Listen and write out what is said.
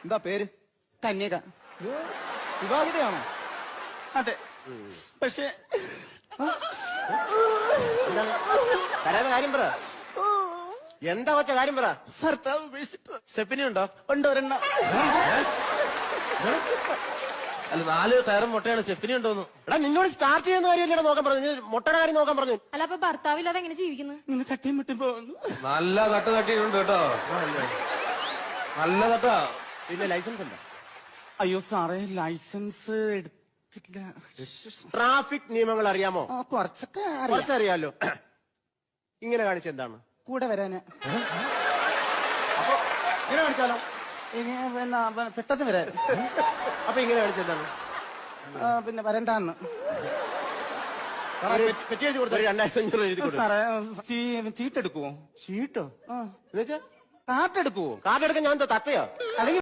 എന്താ പേര്? കന്യക. വിവാഹിതയാണോ? അതെ. പക്ഷെ കരയാതെ കാര്യം പറ. എന്താ വെച്ച കാര്യം പറ. ഭർത്താവ് ഉപേക്ഷിച്ചു. സ്റ്റെപ്പിനി ഉണ്ടോ? ഉണ്ട് ഒരെണ്ണം. അല്ല 4 ടയറും മുട്ടയാണ്. സ്റ്റെപ്പിനി ഉണ്ടോന്ന്? എടാ നിന്നോട് സ്റ്റാർട്ട് ചെയ്യുന്ന കാര്യമല്ലേ നോക്കാൻ പറഞ്ഞു. മുട്ടയുടെ കാര്യം നോക്കാൻ പറഞ്ഞു. അല്ല അപ്പൊ ഭർത്താവില്ലാതെ എങ്ങനെ ജീവിക്കുന്നു? ഇങ്ങനെ തട്ടിയും മുട്ടും പോകുന്നു. നല്ല തട്ട് തട്ടിയിട്ടുണ്ട് കേട്ടോ. നല്ല തട്ടാ. പിന്നെ ലൈസൻസ് ഉണ്ടോ? അയ്യോ സാറേ, ലൈസൻസ് എടുത്തില്ല. ട്രാഫിക് നിയമങ്ങൾ അറിയാമോ? കുറച്ചൊക്കെ അറിയാം. കുറച്ചറിയാലോ. ഇങ്ങനെ കാണിച്ചെന്താണ്? കൂടെ വരാന്. ഇങ്ങനെ കാണിച്ചാലോ? ഇനി പിന്നെ പെട്ടെന്ന് വരാൻ. അപ്പൊ ഇങ്ങനെ കാണിച്ചെന്താണ്? പിന്നെ വരണ്ടാന്ന്. പെറ്റി എഴുതി കൊടുത്തോ? 2500 എഴുതി കൊടുത്തു. സാറേ ചീട്ടെടുക്കുവോ? ഷീട്ടോ? ആ, എന്നുവെച്ചാ കാട്ടെടുക്കുവോ? കാർഡ് എടുക്കാൻ ഞാൻ എന്താ തത്തയോ? അല്ലെങ്കിൽ